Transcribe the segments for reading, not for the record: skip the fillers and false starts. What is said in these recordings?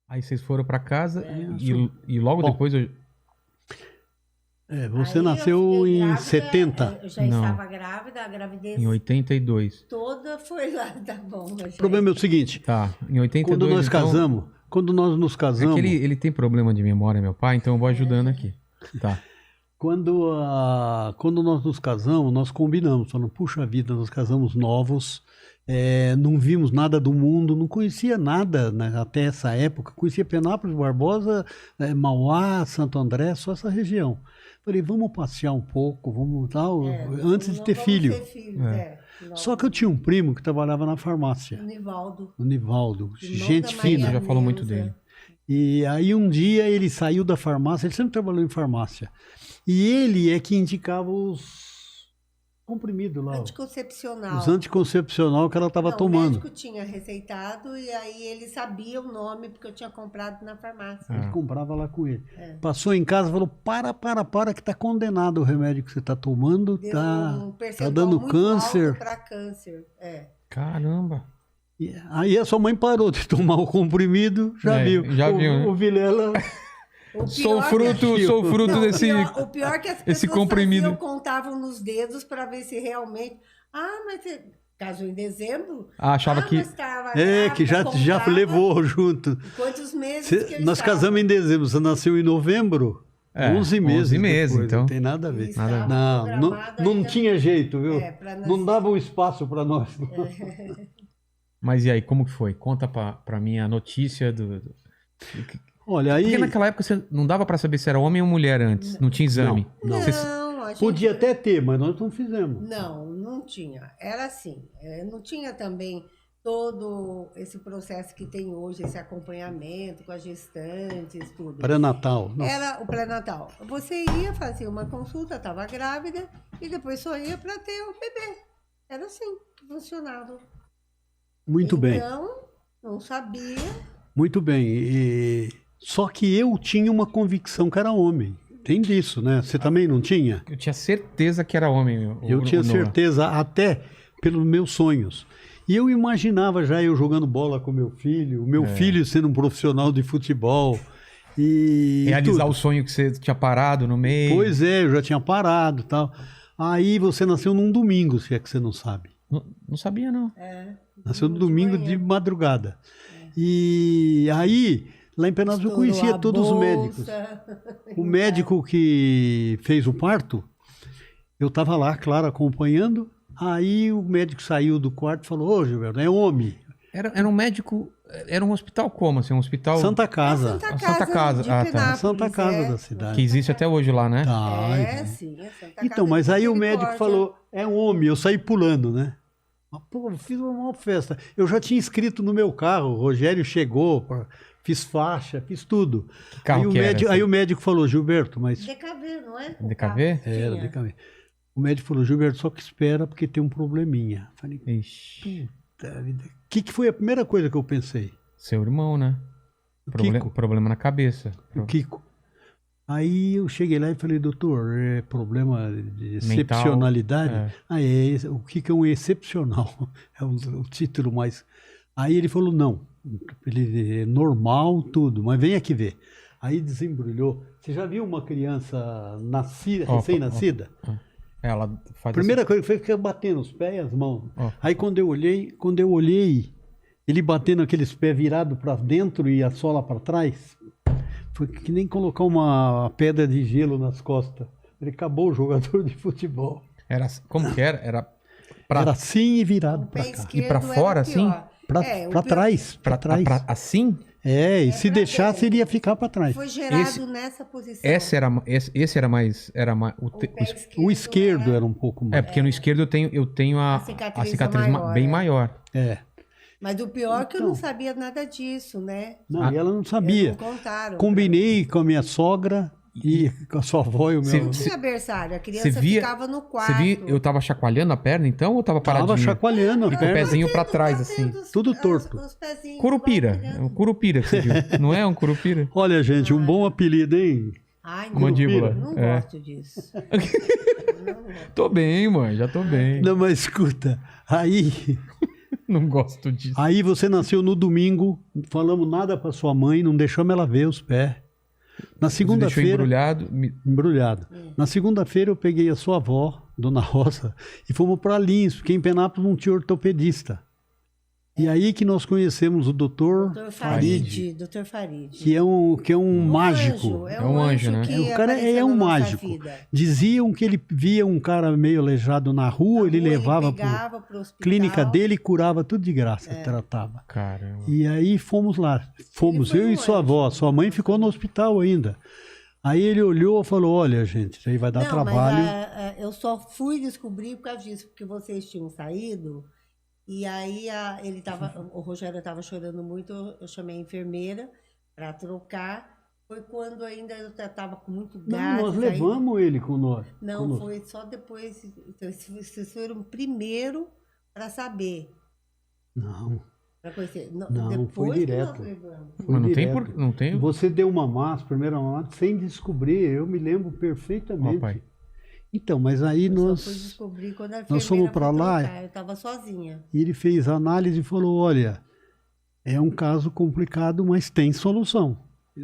Aí vocês foram pra casa e logo depois... Você Aí nasceu eu fiquei em grávida, 70. Eu já Não. estava grávida, a gravidez Em 82. toda foi lá, tá bom. O problema é o seguinte, Tá, em 82, quando nós então, casamos, quando nós nos É casamos, que ele tem problema de memória, meu pai, então eu vou ajudando aqui. Tá. quando nós nos casamos, nós combinamos, falando, puxa vida, nós casamos novos, não vimos nada do mundo, não conhecia nada, né, até essa época, conhecia Penápolis, Barbosa, Mauá, Santo André, só essa região. Falei, vamos passear um pouco, vamos tal, antes de não ter vamos filho. ter filho, Só que eu tinha um primo que trabalhava na farmácia, O Nivaldo. o Nivaldo, Irmão gente da fina. Você já falou muito Neuza. dele. E aí um dia ele saiu da farmácia, ele sempre trabalhou em farmácia. E ele é que indicava os comprimidos lá, Anticoncepcional. os anticoncepcional que ela estava Não, O tomando. médico tinha receitado e aí ele sabia o nome porque eu tinha comprado na farmácia. Ele comprava lá com ele. Passou em casa e falou, para, que tá condenado o remédio que você tá tomando, Deu tá percentual dando muito câncer. alto para câncer. Caramba. E aí a sua mãe parou de tomar o comprimido, já viu. Já viu, né? O Vilela... Sou fruto Não, desse... o pior é que as esse pessoas comprimido. contavam nos dedos para ver se realmente... Ah, mas você casou em dezembro? Achava que... Mas tava que já contava levou junto. Quantos meses que eu Nós estava. casamos em dezembro, você nasceu em novembro, 11 meses 11 meses, depois, então. Não tem nada a ver. Estava Não programado ainda. tinha jeito, viu? Pra nós- Não dava um espaço para nós. Mas e aí, como que foi? Conta pra mim a notícia Olha, aí... Porque naquela época você não dava pra saber se era homem ou mulher antes. Não tinha exame. Não. Você- Não, a gente... Podia até ter, mas nós não fizemos. Não tinha. Era assim. Não tinha também todo esse processo que tem hoje, esse acompanhamento com as gestantes, tudo. Pré-natal. Não. Era o pré-natal. Você ia fazer uma consulta, estava grávida, e depois só ia para ter o bebê. Era assim que funcionava. Muito bem, Então, não sabia. muito bem. Só que eu tinha uma convicção que era homem. Tem disso, né? Você também não tinha? Eu tinha certeza que era homem. Eu tinha certeza até pelos meus sonhos. E eu imaginava já eu jogando bola com meu filho, o meu filho sendo um profissional de futebol. E Realizar tudo. o sonho que você tinha parado no meio. Pois é, eu já tinha parado e tal. Aí você nasceu num domingo, se é que você não sabe. Não sabia, não. Nasceu no domingo de madrugada. E aí, lá em Penápolis eu conhecia Estourou a todos os bolsa. médicos. O médico que fez o parto, eu estava lá, claro, acompanhando. Aí o médico saiu do quarto e falou, ô Gilberto, é homem. Era um médico... Era um hospital como, assim? Um hospital Santa Casa. Santa Casa. de Ah, tá. Penápolis, Santa Casa da cidade. que existe até hoje lá, né? Tá, Sim, é Santa então, Casa mas de aí o médico Misericórdia. falou, é um homem, eu saí pulando, né? Mas, pô, eu fiz uma festa. Eu já tinha escrito no meu carro, o Rogério chegou, fiz faixa, fiz tudo. Que carro Aí o, que era, médico, assim? aí o médico falou, Gilberto, mas... DKV, não é? DKV? Era, Tinha. DKV. O médico falou, Gilberto, só que espera porque tem um probleminha. Falei, Ixi, puta vida. O que foi a primeira coisa que eu pensei? seu irmão, né? Kiko. Problema na cabeça. O Kiko. Aí eu cheguei lá e falei, doutor, é problema de Mental, excepcionalidade? é. O Kiko é um excepcional, é o título mais... Aí ele falou, não, ele é normal, tudo, mas vem aqui ver. Aí desembrulhou. Você já viu uma criança recém-nascida? Ela faz Primeira coisa que fez foi batendo os pés e as mãos. Ó. Aí quando eu olhei, ele batendo aqueles pés virados para dentro e a sola para trás, foi que nem colocar uma pedra de gelo nas costas. Ele acabou o jogador de futebol. como que era? Era Era assim e virado O para pé cá. esquerdo pra era fora, assim? pior. Para o pior trás, para trás. assim? E se pra deixasse, dentro. ele ia ficar para trás. Foi gerado Esse- nessa posição. Esse era mais... O pé O esquerdo era um pouco mais. porque no esquerdo eu tenho a cicatriz maior, bem maior. Mas o pior é que eu Então. não sabia nada disso, né? Não, e ela não sabia. Não contaram. Combinei com a minha sogra e com a sua avó e o meu... Não tinha berçário, a Você criança via, ficava no você quarto. via, eu tava chacoalhando a perna então ou tava paradinho? Tava chacoalhando a E com o perna. pezinho pra trás, assim. Tudo torto. Os pezinhos Curupira. É igual um curupira que você viu. Não é um curupira? Olha, gente, um bom apelido, hein? Ai, não, Mandíbula. não É. gosto disso. Não gosto. Tô bem, mãe. Já tô bem. Não, mas escuta, aí Não gosto disso. Aí você nasceu no domingo, não falamos nada para sua mãe, não deixamos ela ver os pés. Na Você deixou segunda-feira, embrulhado. embrulhado. Na segunda-feira eu peguei a sua avó, Dona Rosa, e fomos para Lins, porque em Penápolis não tinha ortopedista. E aí que nós conhecemos o doutor Dr. Farid, Farid, Dr. Farid. que é um mágico. Anjo, É um anjo, né? que O cara apareceu é um na nossa mágico. vida. Diziam que ele via um cara meio aleijado na rua, ele levava para pegava pro hospital. clínica dele e curava tudo de graça, tratava. Caramba. E aí fomos lá. Fomos, Ele foi eu e um sua anjo. avó. Sua mãe ficou no hospital ainda. Aí ele olhou e falou, olha, gente, isso aí vai dar Não, trabalho. mas eu só fui descobrir por causa disso, porque vocês tinham saído. E aí o Rogério estava chorando muito, eu chamei a enfermeira para trocar. Foi quando ainda eu estava com muito Não, gás. nós levamos ele com nós. Não, conosco. foi só depois. Então, vocês foram primeiro para saber, Não, para conhecer. Não, Depois foi que direto. nós levamos. Mas não tem direto. por. Não tem. Você deu uma massa, primeira massa, sem descobrir. Eu me lembro perfeitamente. Ó, pai. Então, mas aí Eu só fui nós... descobrir quando a nós fomos pra enfermeira foi lá. trocar, eu estava sozinha. E ele fez a análise e falou, olha, é um caso complicado, mas tem solução.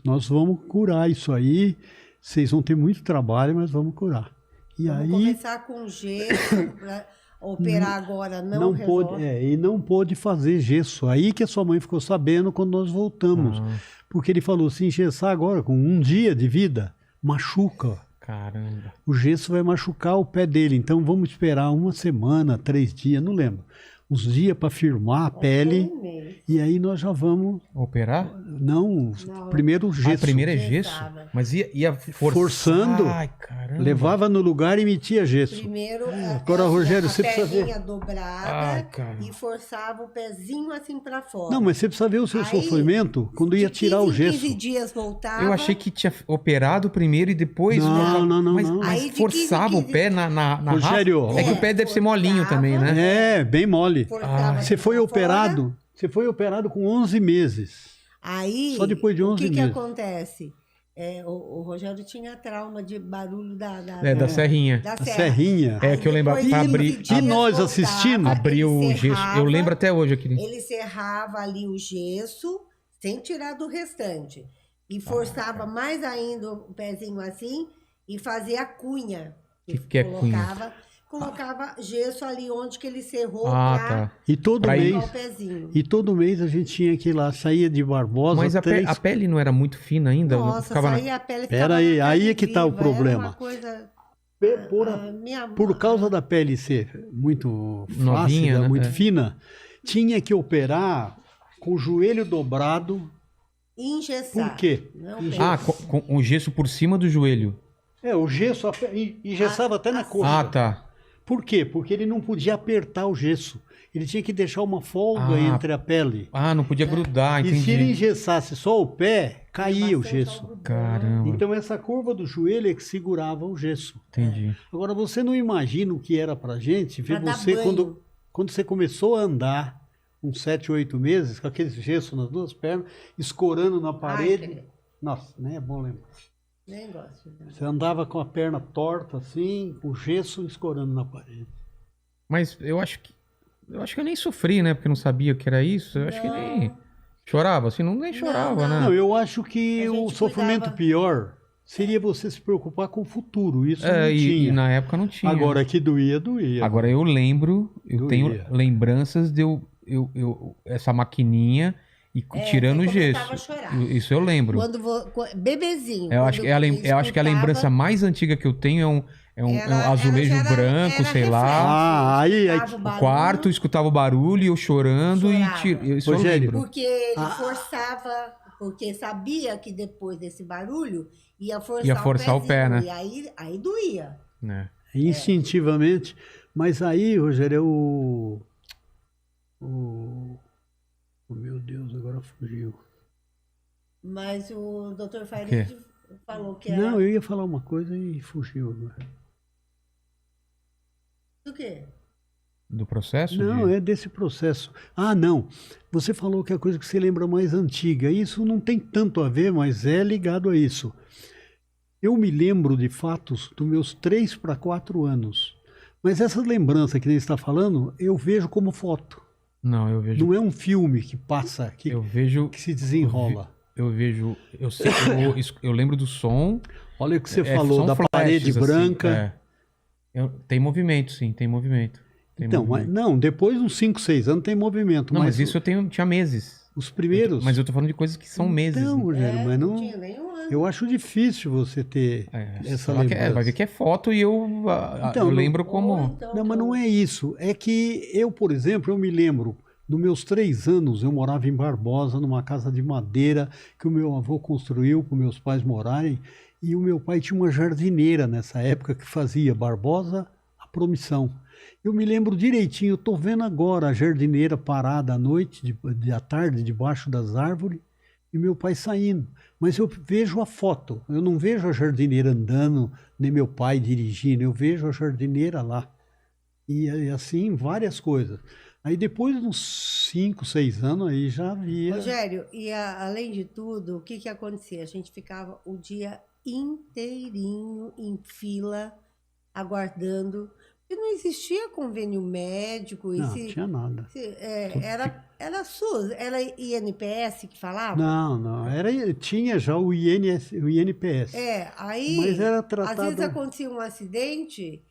Nós vamos curar isso aí. Vocês vão ter muito trabalho, mas vamos curar. E Vamos aí começar com gesso, pra operar agora não resolve. pôde, e não pôde fazer gesso. Aí que a sua mãe ficou sabendo quando nós voltamos. Ah, Porque ele falou, se engessar agora, com um dia de vida, machuca. caramba. O gesso vai machucar o pé dele. Então vamos esperar uma semana, 3 dias, não lembro. Uns dias para firmar a pele. Um mês. E aí nós já vamos... Operar? Não, primeiro o gesso. Ah, primeiro é gesso? Gessava. Mas ia Forçando. Ai, caramba. Levava no lugar e metia gesso. Primeiro, Agora, Rogério, a você precisa ver. perninha dobrada Ai, cara. e forçava o pezinho assim para fora. Não, mas você precisa ver o seu Aí, sofrimento quando ia De tirar 15 o em gesso. 15 dias voltava. Eu achei que tinha operado primeiro e depois. Não, não, Mas, não. mas Aí de 15 forçava em o pé na Rogério, raça. É que o pé deve ser molinho forçava. também, né? É, bem mole. Forçava Você assim foi pra operado, fora. você foi operado com 11 meses. Aí, Só depois de 11 o que meses. acontece? O Rogério tinha trauma de barulho Da serrinha. da A serra. serrinha. É, que eu lembro, depois pra de abrir- 15 dias E nós voltava, assistindo? Abriu o ele gesso. Eu serrava, lembro até hoje aquele. Ele serrava ali o gesso, sem tirar do restante. E forçava mais ainda o pezinho assim e fazia a cunha. Que é cunha? Colocava gesso ali onde que ele serrou Ah, pra tá. E todo Pra ir- colocar mês, o pezinho. e todo mês a gente tinha que ir lá, saía de Barbosa, Mas a 3... pele não era muito fina ainda? Não Nossa, ficava na- saía a pele Pera ficava aí, na aí carne é que tá o viva, era problema. uma coisa... Por, por causa da pele ser muito Novinha, flácida, né? muito É. fina, tinha que operar com o joelho dobrado. Engessar. Por quê? Não Ah, com o gesso por cima do joelho. É, o gesso engessava até na coxa. Ah, tá. Por quê? Porque ele não podia apertar o gesso. Ele tinha que deixar uma folga Ah, entre a pele. Ah, não podia grudar, E se ele entendi. engessasse só o pé, caía o bastante gesso. algodão. Caramba, Então essa curva do joelho é que segurava o gesso. entendi. Agora você não imagina o que era pra gente ver Pra dar você banho. quando você começou a andar, uns 7, 8 meses, com aquele gesso nas duas pernas, escorando na parede. Ai, Nossa, nem é bom lembrar. nem gosto. Você andava com a perna torta assim, com gesso escorando na parede. Mas eu acho que eu nem sofri, né? Porque não sabia o que era isso. Eu acho que nem chorava, assim, nem chorava, não. né? Não, eu acho que A o gente sofrimento cuidava. pior seria você se preocupar com o futuro. Isso não É, tinha. e na época não tinha. Agora que doía, doía. Agora eu lembro, eu Doía. tenho lembranças de eu essa maquininha e tirando o você gesso. começava a chorar. Isso eu lembro. Bebezinho. Eu acho que eu acho que a lembrança mais antiga que eu tenho é um azulejo branco, sei lá. aí O quarto, escutava o barulho e eu chorando Chorava. isso eu Rogério, lembro. Porque ele forçava, porque sabia que depois desse barulho ia forçar, o pé, pezinho, né? E aí doía. É. instintivamente. Mas aí, Rogério, meu Deus, agora fugiu. Mas o Dr. quê? Farid falou que era... Não, eu ia falar uma coisa e fugiu agora. Do quê? Do processo? Não, é desse processo. Ah, não. Você falou que é a coisa que você lembra mais antiga. Isso não tem tanto a ver, mas é ligado a isso. Eu me lembro de fatos dos meus 3 para 4 anos. Mas essa lembrança que ele está falando, eu vejo como foto. Não, eu vejo. Não é um filme que passa, Eu vejo. que se desenrola. Eu vejo. Eu, sei, eu lembro do som. Olha o que você falou, são da parede flashes, assim, branca. tem movimento, sim, tem movimento. Tem Então, movimento. não, depois de uns 5, 6 anos tem movimento. Não, mas isso tinha meses. Os primeiros... Mas eu tô falando de coisas que são meses. Então, Né? Rogério, mas não não... tinha nenhum ano. Eu acho difícil você ter essa Sei lá lembrança. vai ver que é foto e Então, eu lembro como. Então, Não, mas não é isso. É que eu, por exemplo, eu me lembro, nos meus 3 anos, eu morava em Barbosa, numa casa de madeira que o meu avô construiu para meus pais morarem. E o meu pai tinha uma jardineira nessa época que fazia Barbosa a Promissão. Eu me lembro direitinho, eu estou vendo agora a jardineira parada à noite, à tarde, debaixo das árvores, e meu pai saindo. Mas eu vejo a foto, eu não vejo a jardineira andando, nem meu pai dirigindo, eu vejo a jardineira lá. E assim, várias coisas. Aí depois de uns 5, 6 anos, aí já havia... Rogério, e além de tudo, o que que acontecia? A gente ficava o dia inteirinho em fila, aguardando. E não existia convênio médico. Não, tinha nada. Era SUS, era INPS que falava? Não, tinha já o INPS. Aí, mas era tratado... às vezes acontecia um acidente,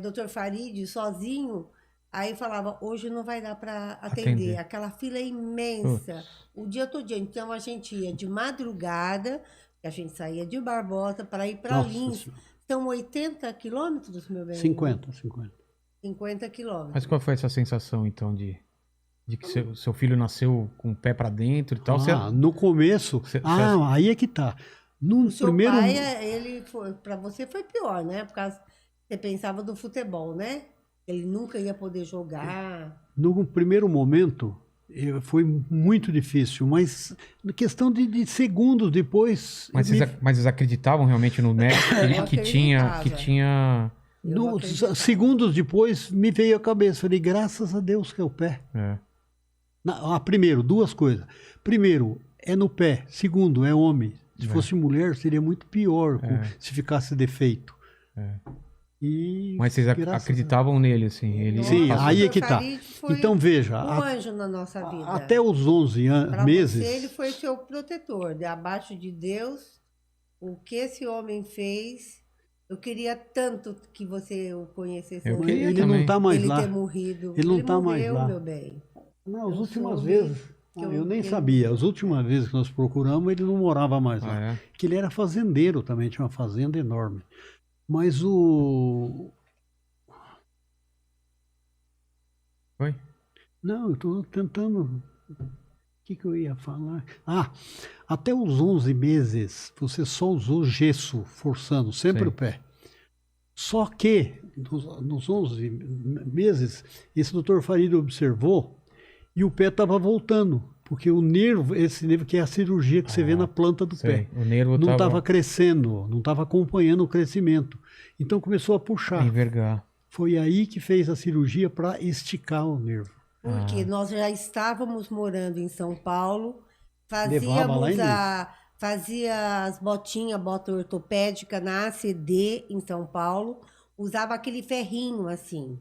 Dr. Farid sozinho, aí falava, hoje não vai dar para atender. Aquela fila é imensa, o dia todo. Então a gente ia de madrugada, a gente saía de Barbosa para ir para Lins. São 80 quilômetros, meu bem? 50. 50 quilômetros. Mas qual foi essa sensação, então, de que seu filho nasceu com o pé pra dentro e tal? No começo... aí é que tá. No o seu primeiro... pai, para você foi pior, né? Por causa você pensava do futebol, né? Ele nunca ia poder jogar. No primeiro momento, foi muito difícil, mas questão de segundos depois... Mas eles acreditavam realmente no médico que tinha... Segundos depois, me veio a cabeça. Falei, graças a Deus que é o pé. Primeiro, 2 coisas. Primeiro, é no pé. Segundo, é homem. Se fosse mulher, seria muito pior se ficasse defeito. Mas vocês acreditavam nele, assim? Sim, aí é que tá. Então, veja... Um anjo na nossa vida. Até os 11 meses... Você, ele foi seu protetor. Abaixo de Deus, o que esse homem fez... Eu queria tanto que você o conhecesse. Ele não está mais lá. Ele ter morrido. Ele não está mais lá. Meu bem. Não, as últimas vezes... eu nem sabia. As últimas vezes que nós procuramos, ele não morava mais lá. Que ele era fazendeiro também, tinha uma fazenda enorme. Mas o... Oi? Não, eu estou tentando... O que eu ia falar? Até os 11 meses, você só usou gesso, forçando sempre o pé. Só que, nos 11 meses, esse doutor Farid observou e o pé estava voltando. Porque o nervo, esse nervo que é a cirurgia que você vê na planta do pé, o nervo não estava crescendo, não estava acompanhando o crescimento. Então começou a puxar. Envergar. Foi aí que fez a cirurgia para esticar o nervo. Porque nós já estávamos morando em São Paulo, fazia as botinhas, bota ortopédica na ACD em São Paulo, usava aquele ferrinho assim.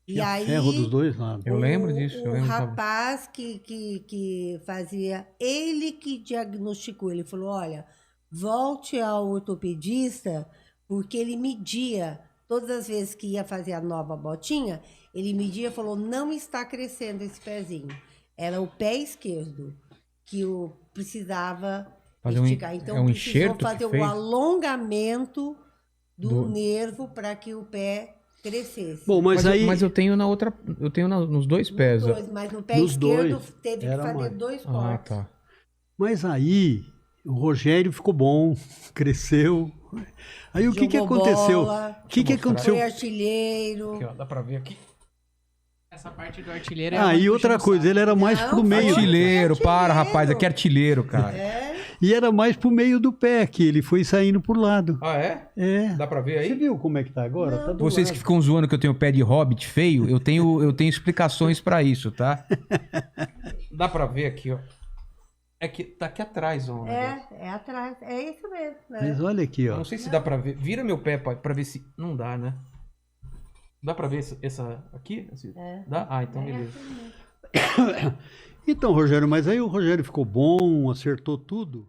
E aí, ferro dos dois lados. Eu lembro disso. O rapaz que fazia, ele que diagnosticou, ele falou, olha, volte ao ortopedista, porque ele media, todas as vezes que ia fazer a nova botinha, ele media e falou, não está crescendo esse pezinho. Era o pé esquerdo que precisava esticar. Então, precisou fazer o alongamento do nervo para que o pé crescesse. Bom, mas eu tenho nos 2 pés. Mas no pé esquerdo teve que fazer 2 cortes. Tá. Mas aí o Rogério ficou bom, cresceu. Aí o que aconteceu? O que aconteceu? Foi artilheiro. Aqui, ó, dá pra ver aqui. Essa parte do artilheiro e outra coisa, ele era mais pro meio. Artilheiro, artilheiro. Aqui é artilheiro, cara. E era mais pro meio do pé, que ele foi saindo por lado. É? Dá pra ver aí? Você viu como é que tá agora? Tá Vocês que ficam zoando que eu tenho pé de hobbit feio, eu tenho explicações pra isso, tá? Dá pra ver aqui, ó. Tá aqui atrás, ó. É atrás. É isso mesmo. Né? Mas olha aqui, ó. Não sei se dá pra ver. Vira meu pé pra ver se... Não dá, né? Dá pra ver essa aqui? Dá? Então beleza. Então, Rogério, mas aí o Rogério ficou bom, acertou tudo.